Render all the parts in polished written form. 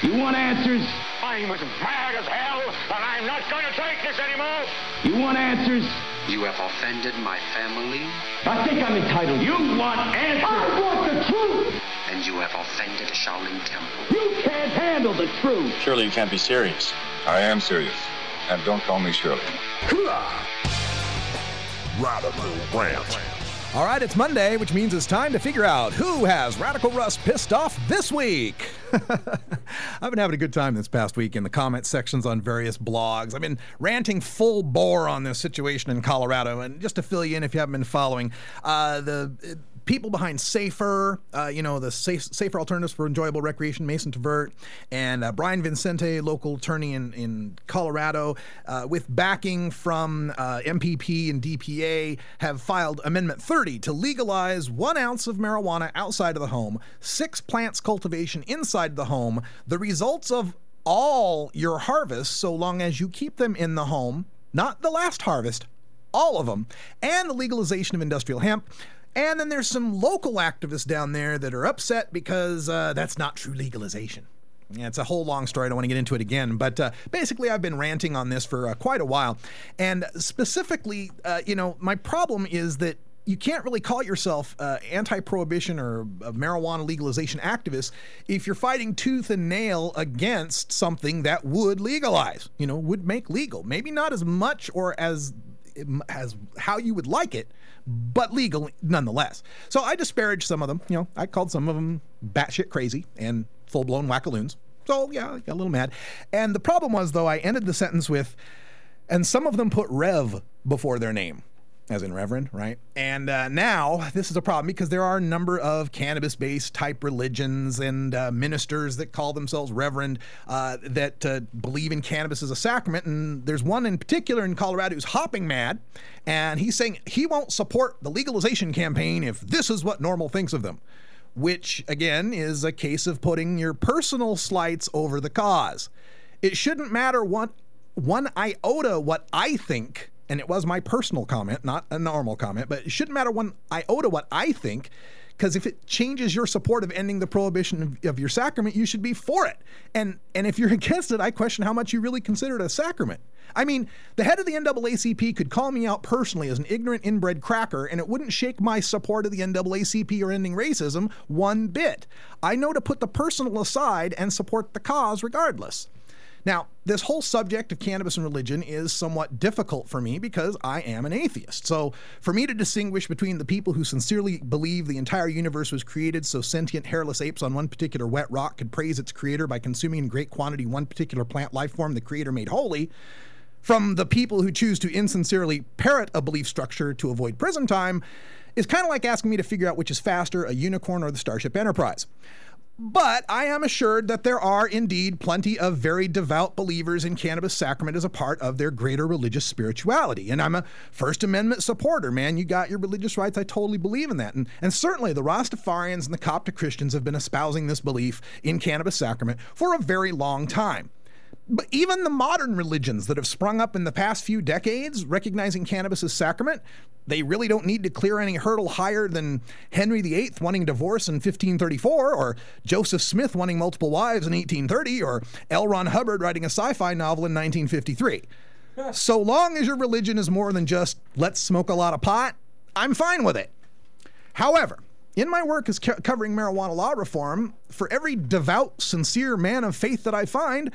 You want answers? I'm as mad as hell, and I'm not going to take this anymore. You want answers? You have offended my family. I think I'm entitled. You want answers? I want the truth! And you have offended Shaolin Temple. You can't handle the truth! Surely you can't be serious. I am serious. And don't call me Shirley. Radical Rant. All right, it's Monday, which means it's time to figure out who has Radical Russ pissed off this week. I've been having a good time this past week in the comment sections on various blogs. I've been ranting full bore on this situation in Colorado. And just to fill you in, if you haven't been following, the people behind Safer, the Safer Alternatives for Enjoyable Recreation, Mason Tvert, and Brian Vincente, local attorney in Colorado, with backing from MPP and DPA, have filed Amendment 30 to legalize 1 ounce of marijuana outside of the home, 6 plants cultivation inside the home, the results of all your harvests, so long as you keep them in the home, not the last harvest, all of them, and the legalization of industrial hemp. And then there's some local activists down there that are upset because that's not true legalization. Yeah, it's a whole long story. I don't want to get into it again. But basically, I've been ranting on this for quite a while. And specifically, my problem is that you can't really call yourself anti-prohibition or a marijuana legalization activist if you're fighting tooth and nail against something that would legalize, would make legal. Maybe not as much or as how you would like it, but legal nonetheless. So I disparaged some of them. I called some of them batshit crazy and full-blown wackaloons. So yeah, I got a little mad. And the problem was, though, I ended the sentence with, and some of them put Rev before their name, as in Reverend, right? And now this is a problem because there are a number of cannabis-based type religions and ministers that call themselves Reverend that believe in cannabis as a sacrament. And there's one in particular in Colorado who's hopping mad, and he's saying he won't support the legalization campaign if this is what normal thinks of them, which again is a case of putting your personal slights over the cause. It shouldn't matter one iota what I think. And it was my personal comment, not a normal comment, but it shouldn't matter one iota what I think, because if it changes your support of ending the prohibition of your sacrament, you should be for it. And if you're against it, I question how much you really consider it a sacrament. I mean, the head of the NAACP could call me out personally as an ignorant inbred cracker, and it wouldn't shake my support of the NAACP or ending racism one bit. I know to put the personal aside and support the cause regardless. Now, this whole subject of cannabis and religion is somewhat difficult for me because I am an atheist. So for me to distinguish between the people who sincerely believe the entire universe was created so sentient hairless apes on one particular wet rock could praise its creator by consuming in great quantity one particular plant life form the creator made holy, from the people who choose to insincerely parrot a belief structure to avoid prison time, is kind of like asking me to figure out which is faster, a unicorn or the Starship Enterprise. But I am assured that there are indeed plenty of very devout believers in cannabis sacrament as a part of their greater religious spirituality. And I'm a First Amendment supporter, man. You got your religious rights. I totally believe in that. And certainly the Rastafarians and the Coptic Christians have been espousing this belief in cannabis sacrament for a very long time. But even the modern religions that have sprung up in the past few decades, recognizing cannabis as sacrament, they really don't need to clear any hurdle higher than Henry VIII wanting divorce in 1534, or Joseph Smith wanting multiple wives in 1830, or L. Ron Hubbard writing a sci-fi novel in 1953. So long as your religion is more than just, let's smoke a lot of pot, I'm fine with it. However, in my work as covering marijuana law reform, for every devout, sincere man of faith that I find,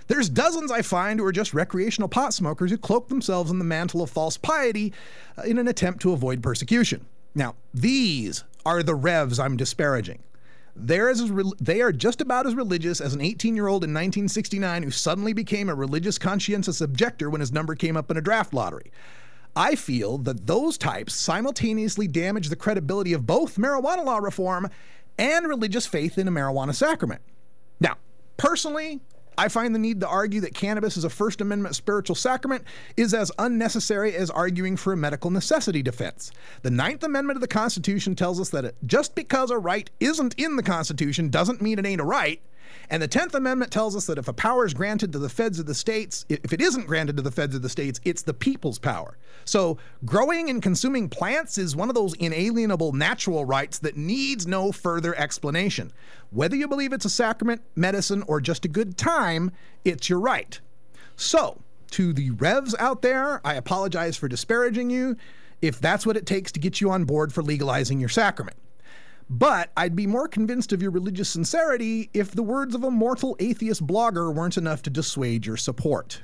there's dozens I find who are just recreational pot smokers who cloak themselves in the mantle of false piety in an attempt to avoid persecution. Now, these are the Revs I'm disparaging. They are just about as religious as an 18-year-old in 1969 who suddenly became a religious conscientious objector when his number came up in a draft lottery. I feel that those types simultaneously damage the credibility of both marijuana law reform and religious faith in a marijuana sacrament. Now, personally, I find the need to argue that cannabis is a First Amendment spiritual sacrament is as unnecessary as arguing for a medical necessity defense. The Ninth Amendment of the Constitution tells us that just because a right isn't in the Constitution doesn't mean it ain't a right, And the 10th Amendment tells us that if a power is granted to the feds of the states, if it isn't granted to the feds of the states, it's the people's power. So growing and consuming plants is one of those inalienable natural rights that needs no further explanation. Whether you believe it's a sacrament, medicine, or just a good time, it's your right. So, to the Revs out there, I apologize for disparaging you if that's what it takes to get you on board for legalizing your sacrament. But I'd be more convinced of your religious sincerity if the words of a mortal atheist blogger weren't enough to dissuade your support.